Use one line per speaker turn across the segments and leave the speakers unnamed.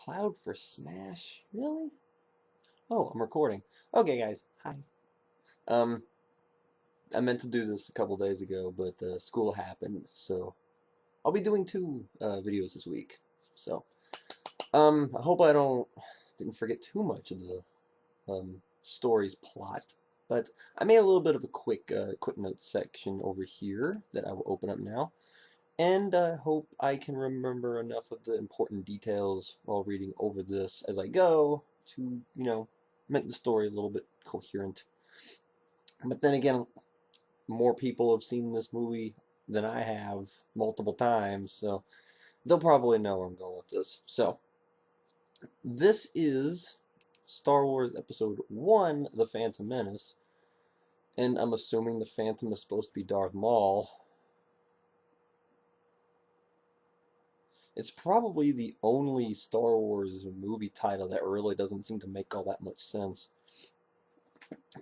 Cloud for Smash? Really? Oh, I'm recording. Okay, guys. Hi. Um, I meant to do this a couple days ago, but school happened, so I'll be doing two videos this week. So, I hope I didn't forget too much of the story's plot, but I made a little bit of a quick notes section over here that I will open up now. And I hope I can remember enough of the important details while reading over this as I go to, make the story a little bit coherent. But then again, more people have seen this movie than I have multiple times, so they'll probably know where I'm going with this. So, this is Star Wars Episode 1, The Phantom Menace, and I'm assuming the Phantom is supposed to be Darth Maul. It's probably the only Star Wars movie title that really doesn't seem to make all that much sense.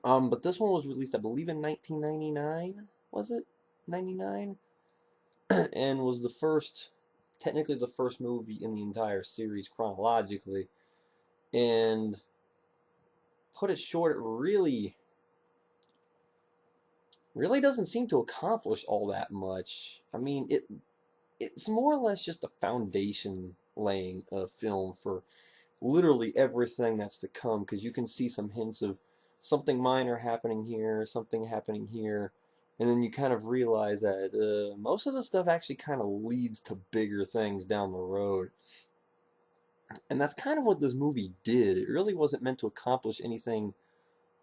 But this one was released, I believe, in 1999. Was it 99? And was technically the first movie in the entire series chronologically. And put it short, it really doesn't seem to accomplish all that much. I mean, it's more or less just a foundation laying film for literally everything that's to come, because you can see some hints of something minor happening here, something happening here, and then you kind of realize that most of the stuff actually kind of leads to bigger things down the road. And that's kind of what this movie did. It really wasn't meant to accomplish anything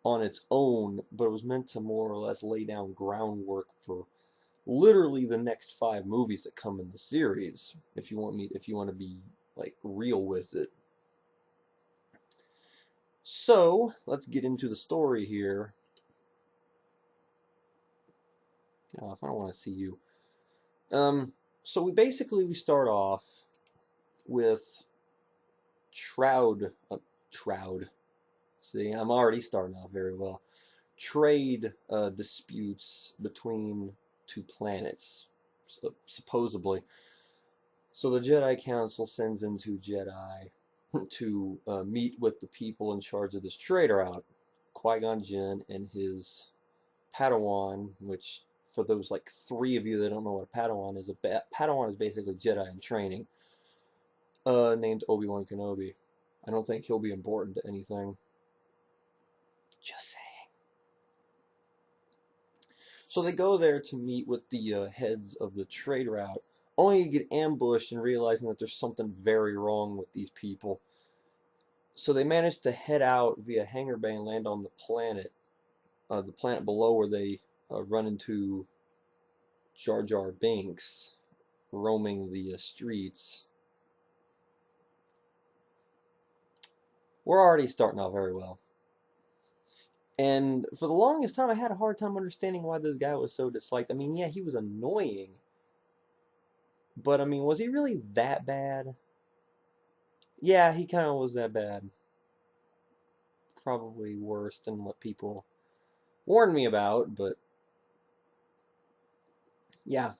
on its own, but it was meant to more or less lay down groundwork for literally the next 5 movies that come in the series, if you want to be like real with it. So, let's get into the story here. Oh, if I don't want to see you. So we start off with Troud. See, I'm already starting off very well. Trade disputes between 2 planets, supposedly. So the Jedi Council sends in 2 Jedi to meet with the people in charge of this trade route, Qui-Gon Jinn and his Padawan, which, for those like 3 of you that don't know what a Padawan is, Padawan is basically Jedi in training, named Obi-Wan Kenobi. I don't think he'll be important to anything. Just saying. So they go there to meet with the heads of the trade route, only to get ambushed and realizing that there's something very wrong with these people. So they manage to head out via hangar bay and land on the planet below, where they run into Jar Jar Binks roaming the streets. We're already starting out very well. And for the longest time, I had a hard time understanding why this guy was so disliked. I mean, yeah, he was annoying. But, I mean, was he really that bad? Yeah, he kind of was that bad. Probably worse than what people warned me about, but yeah.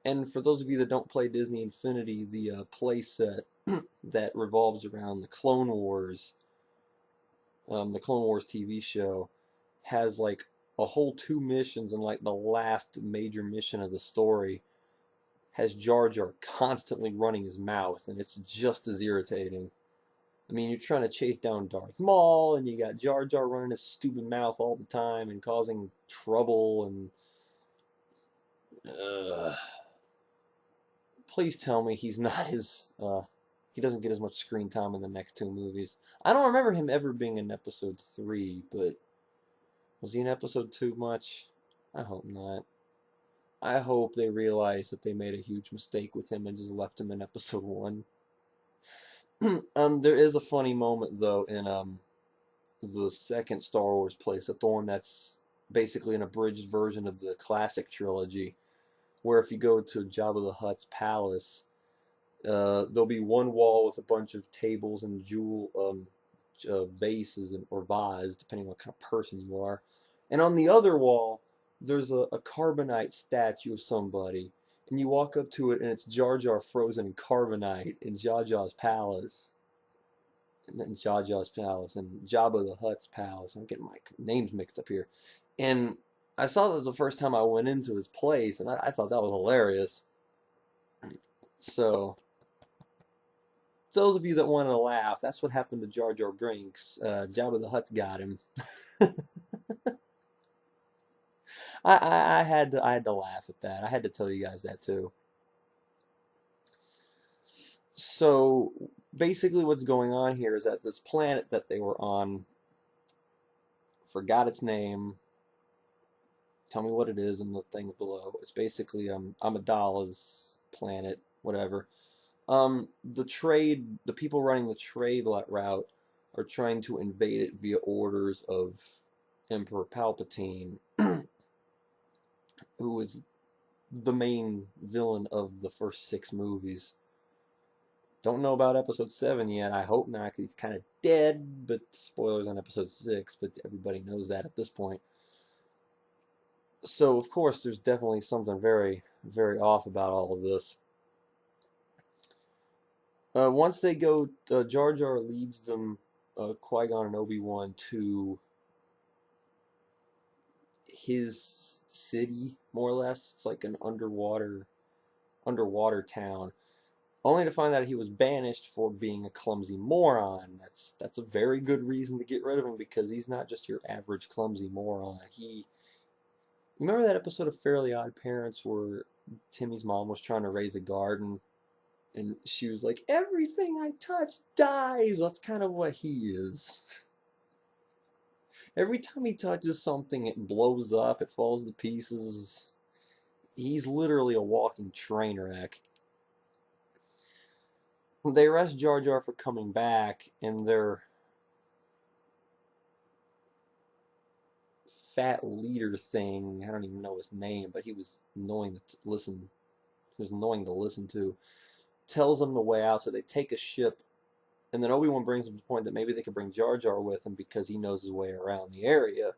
And for those of you that don't play Disney Infinity, the play set that revolves around the Clone Wars TV show, has like a whole 2 missions, and like the last major mission of the story has Jar Jar constantly running his mouth, and it's just as irritating. I mean, you're trying to chase down Darth Maul, and you got Jar Jar running his stupid mouth all the time and causing trouble, and please tell me he's not he doesn't get as much screen time in the next 2 movies. I don't remember him ever being in episode 3, but was he in episode 2 much? I hope not. I hope they realized that they made a huge mistake with him and just left him in episode 1. There is a funny moment, though, in the second Star Wars playset, the one that's basically an abridged version of the classic trilogy, where if you go to Jabba the Hutt's palace, there'll be one wall with a bunch of tables and jewel vases or vase, depending on what kind of person you are. And on the other wall, there's a carbonite statue of somebody. And you walk up to it, and it's Jar Jar frozen in carbonite in Jar Jar's palace. and Jar Jar's palace and Jabba the Hutt's palace. I'm getting my names mixed up here. And I saw that the first time I went into his place, and I thought that was hilarious. So, those of you that want to laugh, that's what happened to Jar Jar Binks. Jabba the Hutt's got him. I had to laugh at that. I had to tell you guys that too. So basically, what's going on here is that this planet that they were on, forgot its name. Tell me what it is in the thing below. It's basically Amidala's planet, whatever. The people running the trade route are trying to invade it via orders of Emperor Palpatine, who is the main villain of the first 6 movies. Don't know about episode 7 yet. I hope not, because he's kind of dead, but spoilers on episode 6, but everybody knows that at this point. So, of course, there's definitely something very, very off about all of this. Once they go, Jar Jar leads them, Qui-Gon and Obi-Wan, to his city, more or less. It's like an underwater town, only to find out he was banished for being a clumsy moron. That's a very good reason to get rid of him, because he's not just your average clumsy moron. Remember that episode of Fairly Odd Parents where Timmy's mom was trying to raise a garden, and she was like, "Everything I touch dies." Well, that's kind of what he is. Every time he touches something, it blows up, it falls to pieces. He's literally a walking train wreck. They arrest Jar Jar for coming back, and their fat leader thing, I don't even know his name, but he was annoying to listen. He was annoying to listen to. Tells them the way out, so they take a ship, and then Obi-Wan brings them to the point that maybe they could bring Jar Jar with him because he knows his way around the area.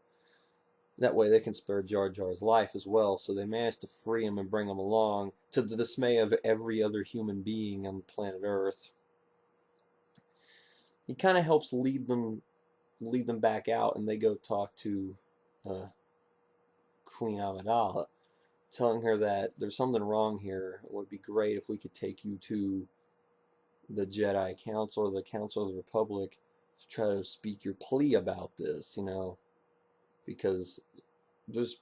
That way they can spare Jar Jar's life as well. So they manage to free him and bring him along, to the dismay of every other human being on planet Earth. He kind of helps lead them back out, and they go talk to Queen Amidala, telling her that there's something wrong here. It would be great if we could take you to the Jedi Council or the Council of the Republic to try to speak your plea about this, because there's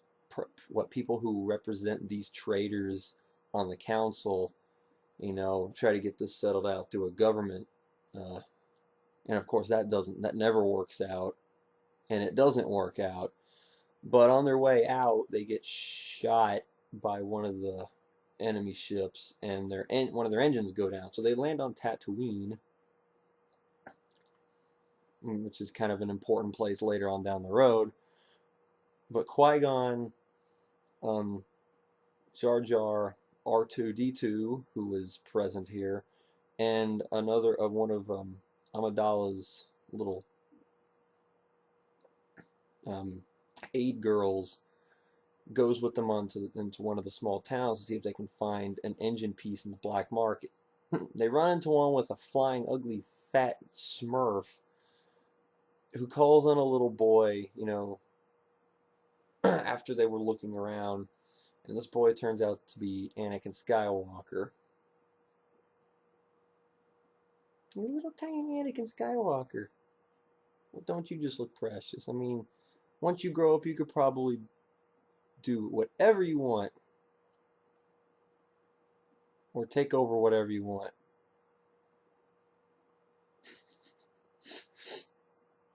people who represent these traitors on the council, try to get this settled out through a government, and of course that never works out, and it doesn't work out. But on their way out, they get shot by one of the enemy ships, and one of their engines go down. So they land on Tatooine, which is kind of an important place later on down the road. But Qui-Gon, Jar Jar, R2-D2, who is present here, and one of Amidala's little aid girls, goes with them into one of the small towns to see if they can find an engine piece in the black market. They run into one with a flying, ugly, fat Smurf who calls on a little boy, after they were looking around, and this boy turns out to be Anakin Skywalker. You little tiny Anakin Skywalker. Well, don't you just look precious? I mean, once you grow up, you could probably do whatever you want, or take over whatever you want.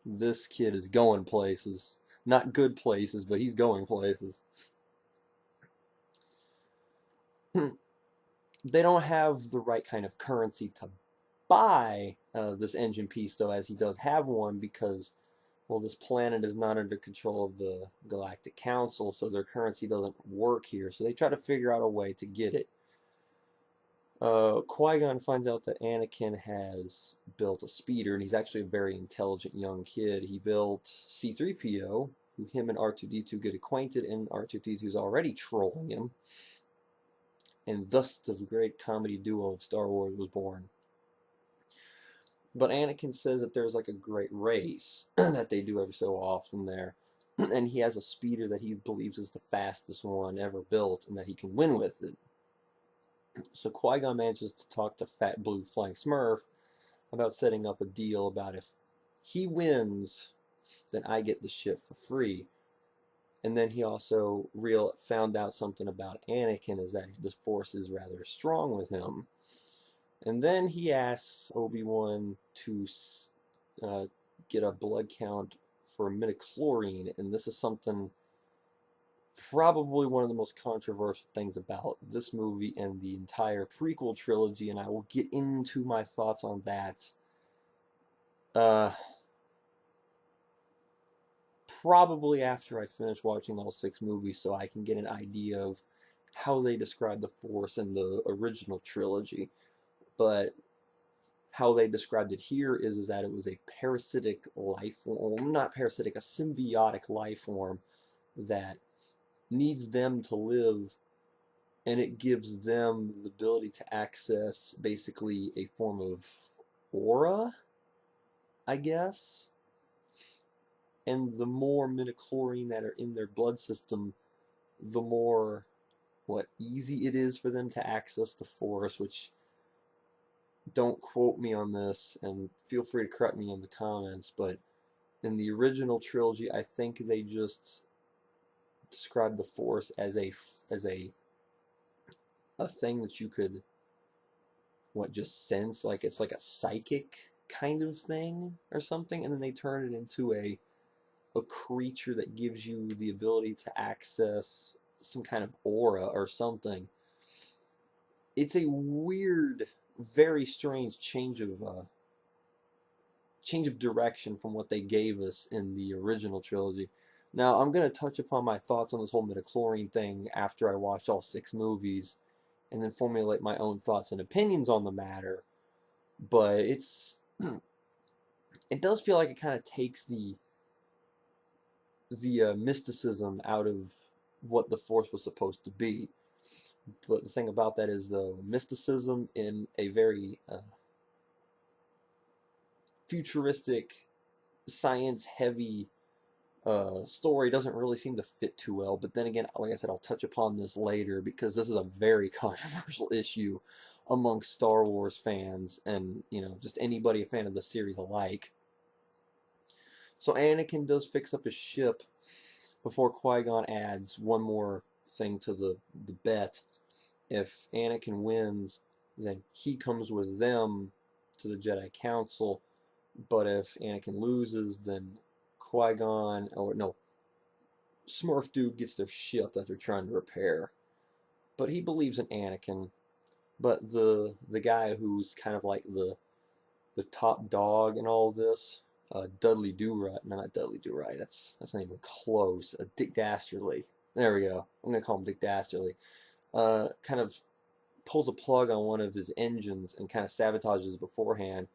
This kid is going places. Not good places, but he's going places. They don't have the right kind of currency to buy this engine piece, though, as he does have one, because, well, this planet is not under control of the Galactic Council, so their currency doesn't work here. So they try to figure out a way to get it. Qui-Gon finds out that Anakin has built a speeder, and he's actually a very intelligent young kid. He built C-3PO, who him and R2-D2 get acquainted, and R2-D2 is already trolling him. And thus the great comedy duo of Star Wars was born. But Anakin says that there's like a great race that they do every so often there. And he has a speeder that he believes is the fastest one ever built and that he can win with it. So Qui-Gon manages to talk to Fat Blue Flying Smurf about setting up a deal about if he wins, then I get the ship for free. And then he also found out something about Anakin, is that the Force is rather strong with him. And then he asks Obi-Wan to uh, get a blood count for midichlorian, and this is something probably one of the most controversial things about this movie and the entire prequel trilogy, and I will get into my thoughts on that probably after I finish watching all 6 movies, so I can get an idea of how they describe the Force in the original trilogy. But how they described it here is that it was a parasitic life form, well, not parasitic, a symbiotic life form that needs them to live, and it gives them the ability to access basically a form of aura, I guess. And the more midichlorian that are in their blood system, the more easy it is for them to access the Force, which, don't quote me on this and feel free to correct me in the comments, but in the original trilogy, I think they just described the Force as a thing that you could just sense, like it's like a psychic kind of thing or something, and then they turn it into a creature that gives you the ability to access some kind of aura or something. It's a weird, very strange change of direction from what they gave us in the original trilogy. Now, I'm going to touch upon my thoughts on this whole midichlorian thing after I watch all 6 movies, and then formulate my own thoughts and opinions on the matter. But it does feel like it kind of takes the mysticism out of what the Force was supposed to be. But the thing about that is, though, mysticism in a very futuristic, science-heavy story doesn't really seem to fit too well. But then again, like I said, I'll touch upon this later because this is a very controversial issue amongst Star Wars fans and, just anybody a fan of the series alike. So Anakin does fix up his ship before Qui-Gon adds one more thing to the bet. If Anakin wins, then he comes with them to the Jedi Council. But if Anakin loses, then Qui-Gon, or no, Smurf dude gets their ship that they're trying to repair. But he believes in Anakin. But the guy who's kind of like the top dog in all this, Dudley Do-Right, no, not Dudley Do-Right, that's not even close. Dick Dastardly. There we go. I'm gonna call him Dick Dastardly. Kind of pulls a plug on one of his engines and kind of sabotages beforehand.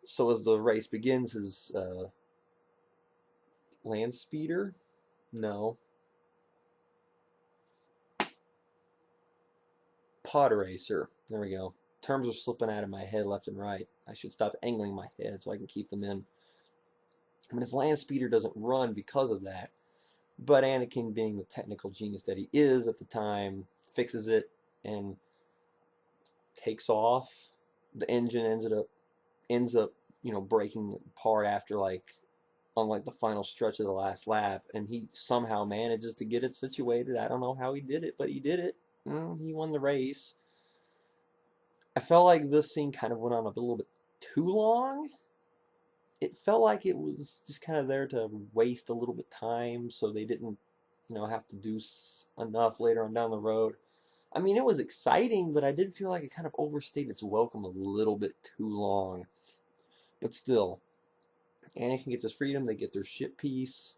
So as the race begins, his land speeder? No. Pod racer. There we go. Terms are slipping out of my head left and right. I should stop angling my head so I can keep them in. I mean, his land speeder doesn't run because of that. But Anakin, being the technical genius that he is at the time, fixes it and takes off. The engine ends up, breaking apart after on the final stretch of the last lap, and he somehow manages to get it situated. I don't know how he did it, but he did it. He won the race. I felt like this scene kind of went on a little bit too long. It felt like it was just kind of there to waste a little bit of time so they didn't, have to do enough later on down the road. I mean, it was exciting, but I did feel like it kind of overstayed its welcome a little bit too long. But still, Anakin gets his freedom, they get their ship piece,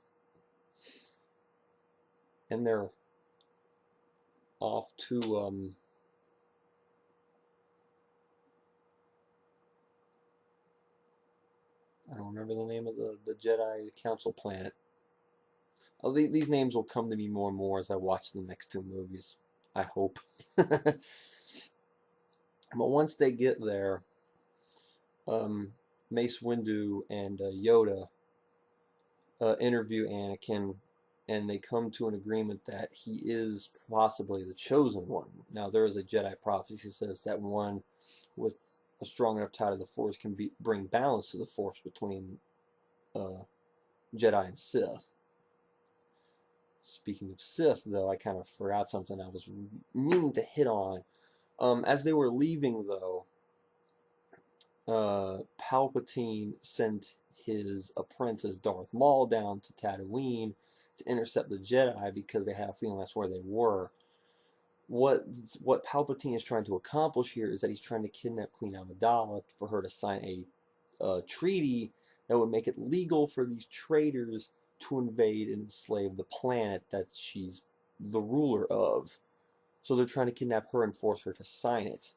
and they're off to, I don't remember the name of the Jedi Council planet. Oh, these names will come to me more and more as I watch the next 2 movies. I hope. But once they get there, Mace Windu and Yoda interview Anakin, and they come to an agreement that he is possibly the chosen one. Now, there is a Jedi prophecy that says that one with a strong enough tie to the Force can bring balance to the Force between Jedi and Sith. Speaking of Sith, though, I kind of forgot something I was meaning to hit on. As they were leaving, though, Palpatine sent his apprentice Darth Maul down to Tatooine to intercept the Jedi because they had a feeling that's where they were. What Palpatine is trying to accomplish here is that he's trying to kidnap Queen Amidala for her to sign a treaty that would make it legal for these traitors to invade and enslave the planet that she's the ruler of. So they're trying to kidnap her and force her to sign it.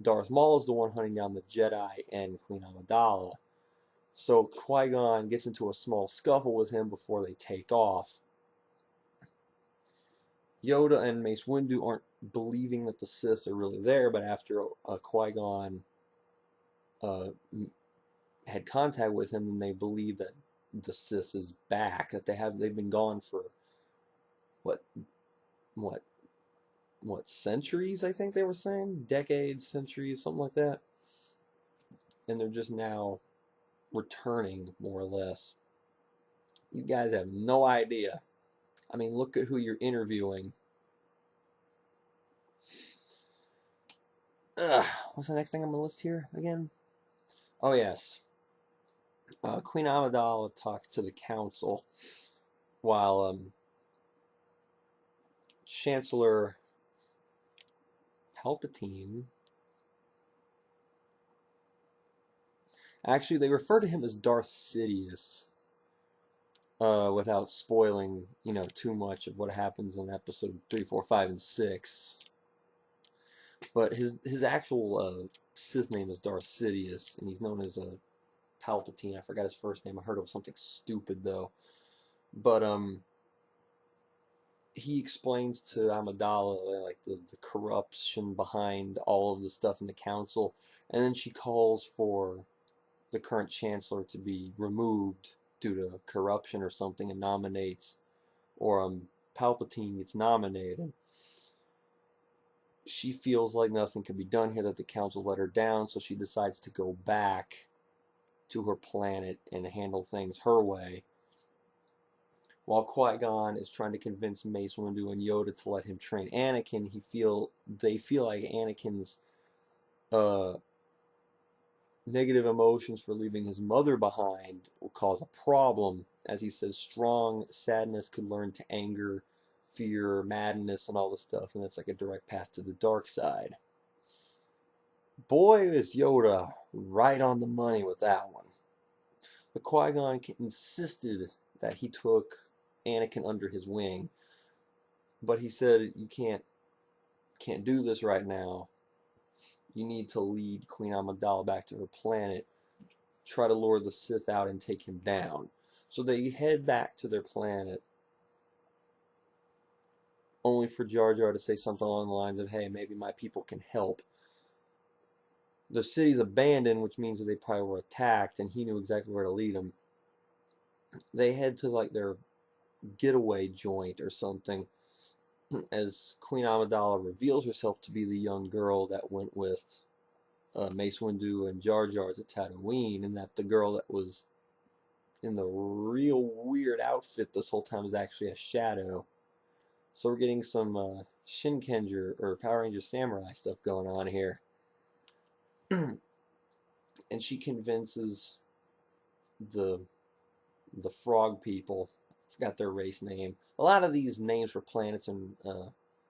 Darth Maul is the one hunting down the Jedi and Queen Amidala. So Qui-Gon gets into a small scuffle with him before they take off. Yoda and Mace Windu aren't believing that the Sith are really there, but after Qui-Gon had contact with him, then they believe that the Sith is back. That they've been gone for what centuries? I think they were saying decades, centuries, something like that. And they're just now returning, more or less. You guys have no idea. I mean, look at who you're interviewing. What's the next thing on my list here again? Oh, yes. Queen Amidala talked to the council while Chancellor Palpatine... Actually, they refer to him as Darth Sidious. Without spoiling, too much of what happens in episode 3, 4, 5, and 6. But his actual Sith name is Darth Sidious, and he's known as Palpatine. I forgot his first name. I heard it was something stupid, though. But he explains to Amidala like the corruption behind all of the stuff in the council, and then she calls for the current chancellor to be removed due to corruption or something, and nominates, or Palpatine gets nominated. She feels like nothing can be done here, that the council let her down, so she decides to go back to her planet and handle things her way. While Qui-Gon is trying to convince Mace Windu and Yoda to let him train Anakin, they feel like Anakin's negative emotions for leaving his mother behind will cause a problem. As he says, strong sadness could learn to anger, fear, madness, and all this stuff, and that's like a direct path to the dark side. Boy, is Yoda right on the money with that one. But Qui-Gon insisted that he took Anakin under his wing, but he said, you can't do this right now. You need to lead Queen Amidala back to her planet, try to lure the Sith out and take him down. So they head back to their planet, only for Jar Jar to say something along the lines of, hey, maybe my people can help. The city's abandoned, which means that they probably were attacked, and he knew exactly where to lead them. They head to like their getaway joint or something, as Queen Amidala reveals herself to be the young girl that went with Mace Windu and Jar Jar to Tatooine, and that the girl that was in the real weird outfit this whole time is actually a shadow. So we're getting some Shinkenger or Power Ranger Samurai stuff going on here. And she convinces the frog people, I forgot their race name. A lot of these names for planets and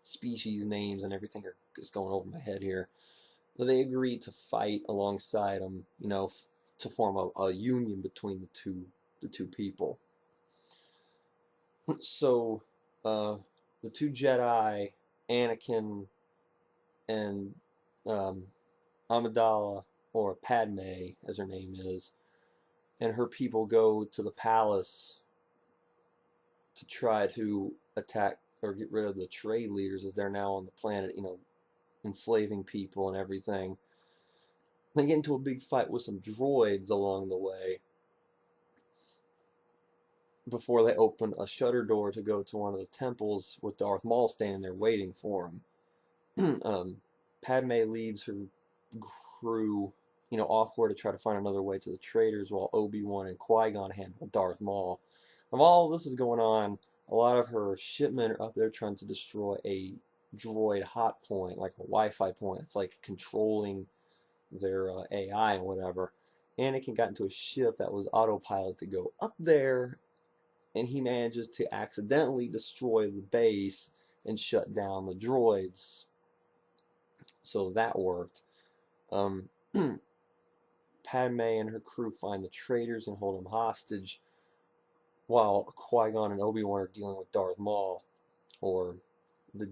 species names and everything are just going over my head here. But they agree to fight alongside them, to form a union between the two people. So the two Jedi, Anakin and Amidala, or Padme as her name is, and her people go to the palace to try to attack or get rid of the trade leaders, as they're now on the planet, enslaving people and everything. They get into a big fight with some droids along the way before they open a shutter door to go to one of the temples with Darth Maul standing there waiting for him. Padme leads her crew, offward to try to find another way to the traders, while Obi-Wan and Qui-Gon handle Darth Maul. While all this is going on, a lot of her shipmen are up there trying to destroy a droid hot point, like a Wi-Fi point. It's like controlling their AI and whatever. Anakin got into a ship that was autopilot to go up there, and he manages to accidentally destroy the base and shut down the droids. So that worked. Padme and her crew find the traitors and hold them hostage, while Qui-Gon and Obi-Wan are dealing with Darth Maul, or the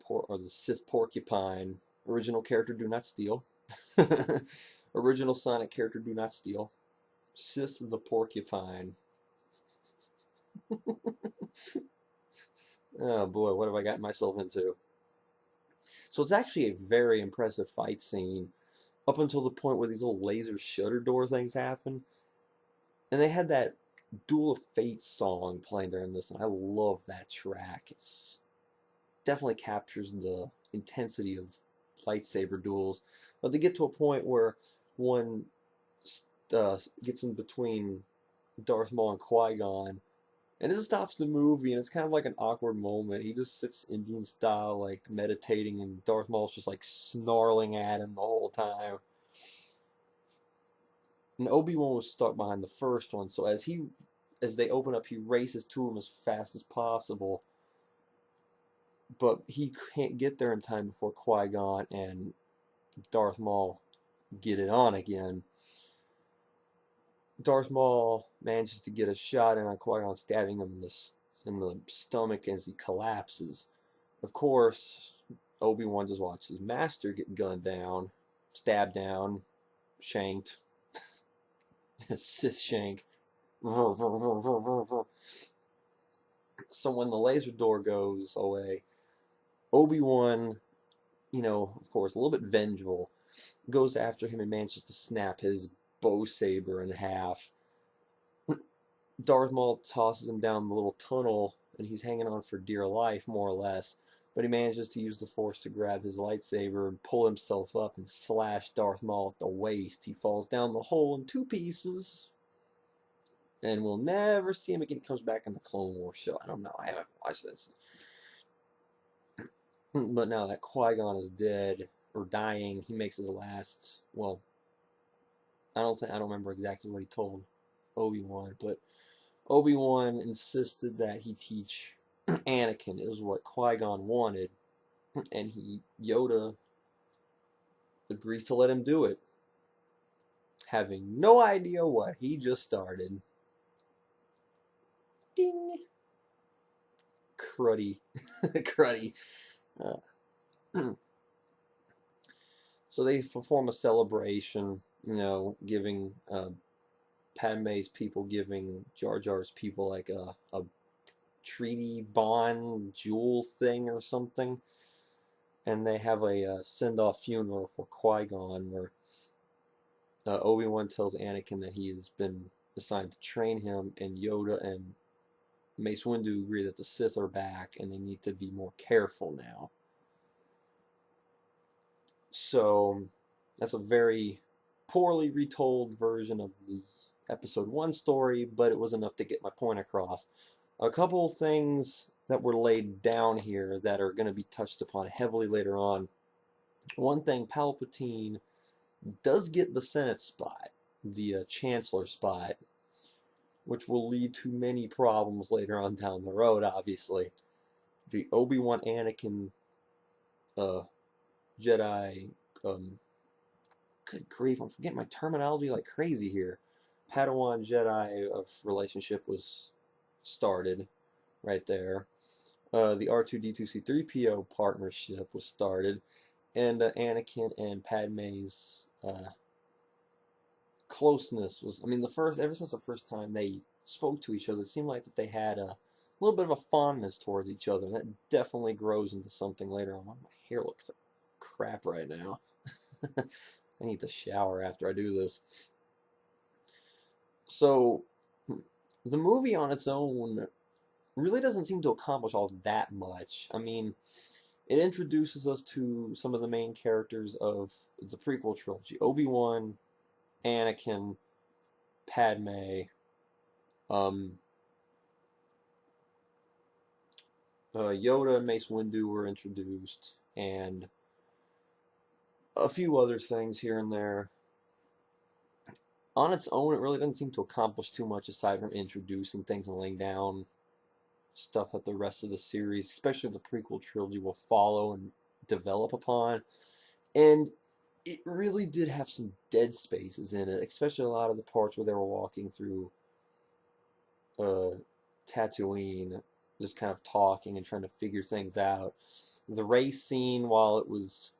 or the Sith Porcupine. Original character, do not steal. Original Sonic character, do not steal. Sith the Porcupine. Oh boy, what have I gotten myself into? So it's actually a very impressive fight scene up until the point where these little laser shutter door things happen. And they had that Duel of Fate song playing during this, and I love that track. It's definitely captures the intensity of lightsaber duels. But they get to a point where one gets in between Darth Maul and Qui-Gon, and it just stops the movie, and it's kind of like an awkward moment. He just sits Indian style, like meditating, and Darth Maul's just like snarling at him the whole time. And Obi-Wan was stuck behind the first one, so as they open up, he races to him as fast as possible. But he can't get there in time before Qui-Gon and Darth Maul get it on again. Darth Maul manages to get a shot in on Qui-Gon, stabbing him in the stomach as he collapses. Of course, Obi-Wan just watches his master get gunned down, stabbed down, shanked. Sith shank. So when the laser door goes away, Obi-Wan, of course, a little bit vengeful, goes after him and manages to snap his bow saber in half. Darth Maul tosses him down the little tunnel, and he's hanging on for dear life, more or less. But he manages to use the Force to grab his lightsaber and pull himself up and slash Darth Maul at the waist. He falls down the hole in 2 pieces, and we'll never see him again. He comes back in the Clone Wars show. I don't know. I haven't watched this. But now that Qui-Gon is dead or dying, he makes his last. Well, I don't remember exactly what he told Obi-Wan, but Obi-Wan insisted that he teach Anakin. It was what Qui-Gon wanted, and Yoda agrees to let him do it, having no idea what he just started. Ding. Cruddy. Cruddy. So they perform a celebration, giving Padme's people, giving Jar Jar's people like a treaty bond jewel thing or something. And they have a send-off funeral for Qui-Gon, where Obi-Wan tells Anakin that he has been assigned to train him, and Yoda and Mace Windu agree that the Sith are back and they need to be more careful now. So that's a very poorly retold version of the episode 1 story, but it was enough to get my point across. A couple of things that were laid down here that are going to be touched upon heavily later on. One thing, Palpatine does get the Senate spot, the Chancellor spot, which will lead to many problems later on down the road, obviously. The Obi-Wan Anakin Jedi, good grief, I'm forgetting my terminology like crazy here. Padawan Jedi relationship was started right there. The R2-D2-C3PO partnership was started, and Anakin and Padme's closeness was, ever since the first time they spoke to each other, it seemed like that they had a little bit of a fondness towards each other, and that definitely grows into something later on. My hair looks like crap right now. I need to shower after I do this. So, the movie on its own really doesn't seem to accomplish all that much. I mean, it introduces us to some of the main characters of the prequel trilogy: Obi-Wan, Anakin, Padme, um, Yoda and Mace Windu were introduced, and a few other things here and there. On its own, it really doesn't seem to accomplish too much aside from introducing things and laying down stuff that the rest of the series, especially the prequel trilogy, will follow and develop upon. And it really did have some dead spaces in it, especially a lot of the parts where they were walking through uh, Tatooine, just kind of talking and trying to figure things out. The race scene, while it was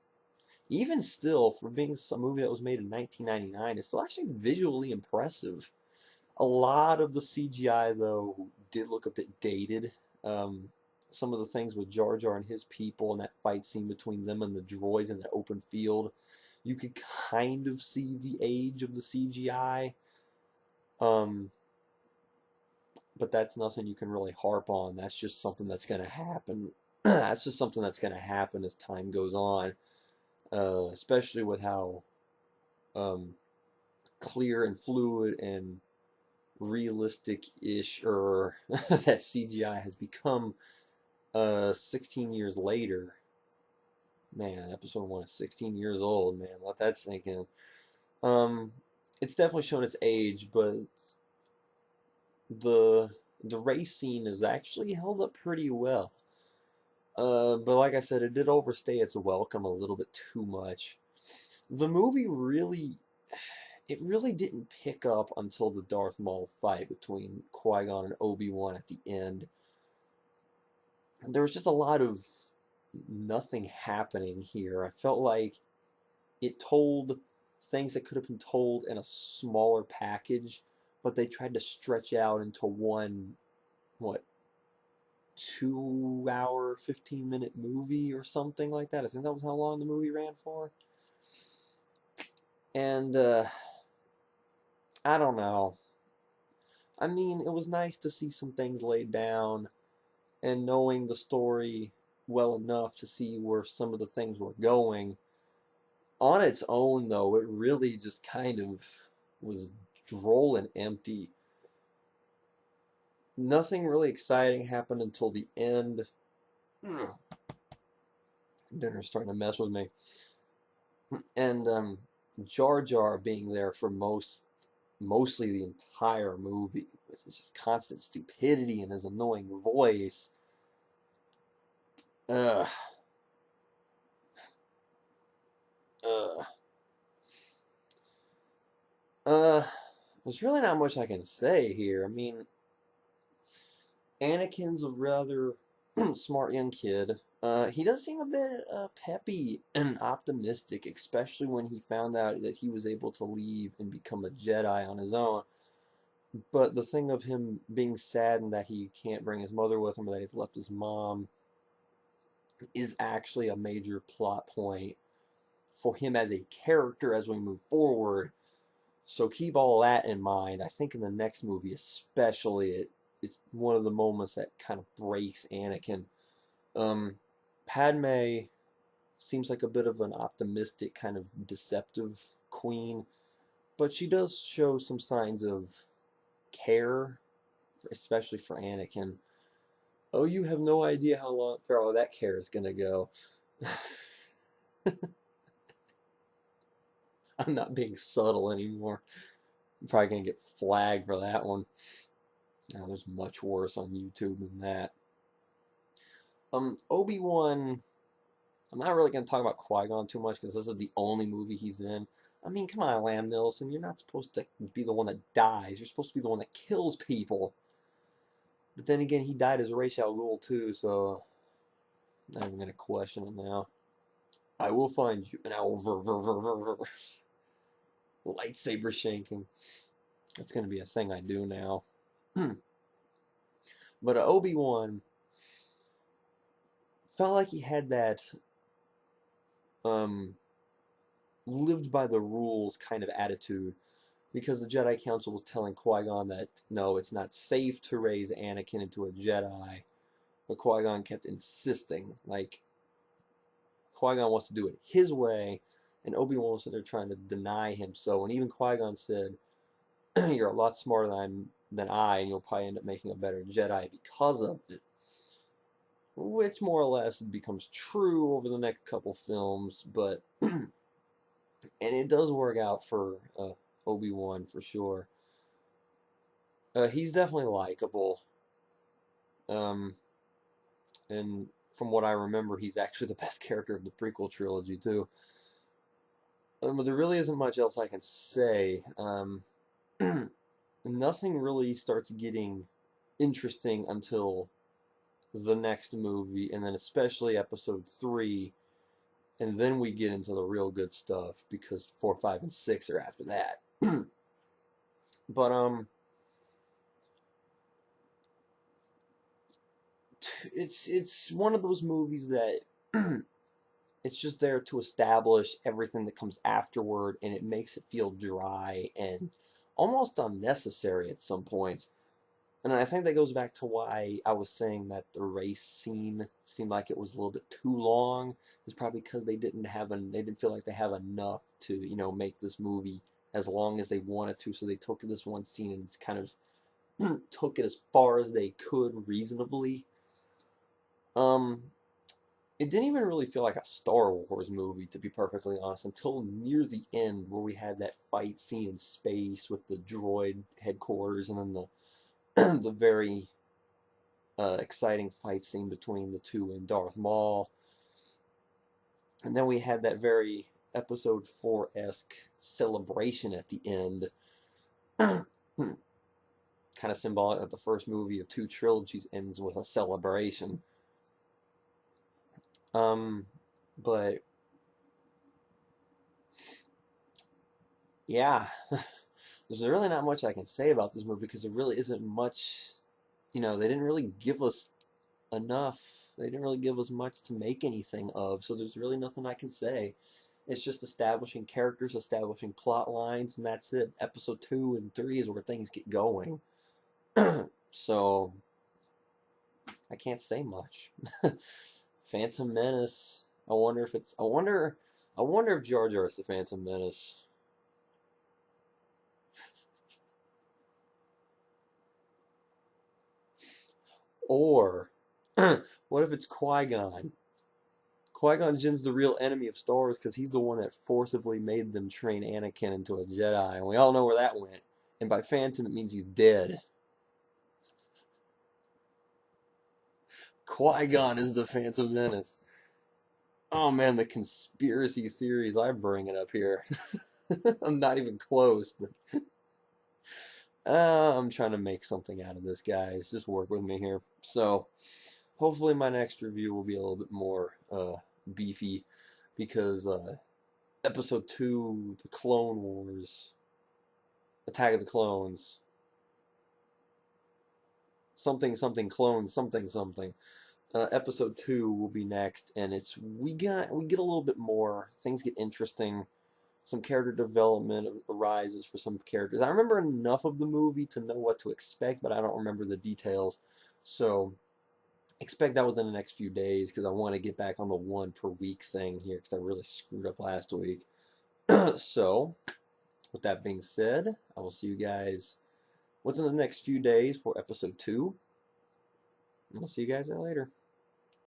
even still, for being a movie that was made in 1999, it's still actually visually impressive. A lot of the CGI, though, did look a bit dated. Um, some of the things with Jar Jar and his people and that fight scene between them and the droids in the open field, you could kind of see the age of the CGI. Um, but that's nothing you can really harp on. That's just something that's going to happen. That's just something that's going to happen as time goes on, especially with how um, clear and fluid and realistic-ish or that CGI has become 16 years later. Man, episode 1 is 16 years old, man. Let that sink in. Um, it's definitely shown its age, but the the race scene is actually held up pretty well. But like I said, it did overstay its welcome a little bit too much. The movie really, it really didn't pick up until the Darth Maul fight between Qui-Gon and Obi-Wan at the end. There was just a lot of nothing happening here. I felt like it told things that could have been told in a smaller package, but they tried to stretch out into one, what, 2 hour, 15-minute movie or something like that. I think that was how long the movie ran for. And, I don't know. I mean, it was nice to see some things laid down and knowing the story well enough to see where some of the things were going. On its own, though, it really just kind of was droll and empty. Nothing really exciting happened until the end. Dinner's starting to mess with me. And Jar Jar being there for mostly the entire movie with his just constant stupidity and his annoying voice. Ugh. Ugh. There's really not much I can say here. I mean, Anakin's a rather smart young kid. He does seem a bit peppy and optimistic, especially when he found out that he was able to leave and become a Jedi on his own. But the thing of him being saddened that he can't bring his mother with him, or that he's left his mom, is actually a major plot point for him as a character as we move forward. So keep all that in mind. I think in the next movie especially, it's one of the moments that kind of breaks Anakin. Padme seems like a bit of an optimistic, kind of deceptive queen, but she does show some signs of care, especially for Anakin. Oh, you have no idea how long for all that care is gonna go. I'm not being subtle anymore. I'm probably gonna get flagged for that one. Now, there's much worse on YouTube than that. Obi-Wan, I'm not really gonna talk about Qui-Gon too much because this is the only movie he's in. I mean, come on, Lamb Nilsson, you're not supposed to be the one that dies. You're supposed to be the one that kills people. But then again, he died as a Ra's al Ghul too, so I'm not even gonna question it now. I will find you, and I will lightsaber shanking. That's gonna be a thing I do now. But Obi-Wan felt like he had that um lived by the rules kind of attitude, because the Jedi Council was telling Qui-Gon that no, it's not safe to raise Anakin into a Jedi, but Qui-Gon kept insisting, like, Qui-Gon wants to do it his way, and Obi-Wan was sitting there trying to deny him so, and even Qui-Gon said, you're a lot smarter than I, and you'll probably end up making a better Jedi because of it. Which more or less becomes true over the next couple films, but and it does work out for Obi-Wan for sure. He's definitely likable, um, and from what I remember, he's actually the best character of the prequel trilogy too. But there really isn't much else I can say. Nothing really starts getting interesting until the next movie, and then especially episode 3, and then we get into the real good stuff, because 4, 5, and 6 are after that. But it's one of those movies that it's just there to establish everything that comes afterward, and it makes it feel dry and almost unnecessary at some points. And I think that goes back to why I was saying that the race scene seemed like it was a little bit too long. It's probably because they didn't feel like they have enough to, make this movie as long as they wanted to. So they took this one scene and kind of took it as far as they could reasonably. It didn't even really feel like a Star Wars movie, to be perfectly honest, until near the end, where we had that fight scene in space with the droid headquarters, and then the very exciting fight scene between the two and Darth Maul. And then we had that very episode 4-esque celebration at the end. Kind of symbolic that the first movie of 2 trilogies ends with a celebration. But yeah, there's really not much I can say about this movie, because there really isn't much, they didn't really give us enough. They didn't really give us much to make anything of, so there's really nothing I can say. It's just establishing characters, establishing plot lines, and that's it. Episode 2 and 3 is where things get going. So I can't say much. Phantom Menace. I wonder if Jar Jar is the Phantom Menace. Or what if it's Qui-Gon? Qui-Gon Jinn's the real enemy of Star Wars, because he's the one that forcibly made them train Anakin into a Jedi, and we all know where that went. And by Phantom, it means he's dead. Qui-Gon is the Phantom Menace. Oh man, the conspiracy theories I'm bringing up here. I'm not even close, but I'm trying to make something out of this, guys. Just work with me here. So, hopefully my next review will be a little bit more beefy, because episode 2, the Clone Wars, Attack of the Clones, something something clones, something something. Episode 2 will be next, and we get a little bit more. Things get interesting. Some character development arises for some characters. I remember enough of the movie to know what to expect, but I don't remember the details. So expect that within the next few days, because I want to get back on the 1 per week thing here, because I really screwed up last week. So, with that being said, I will see you guys within the next few days for episode 2. And I'll see you guys there later.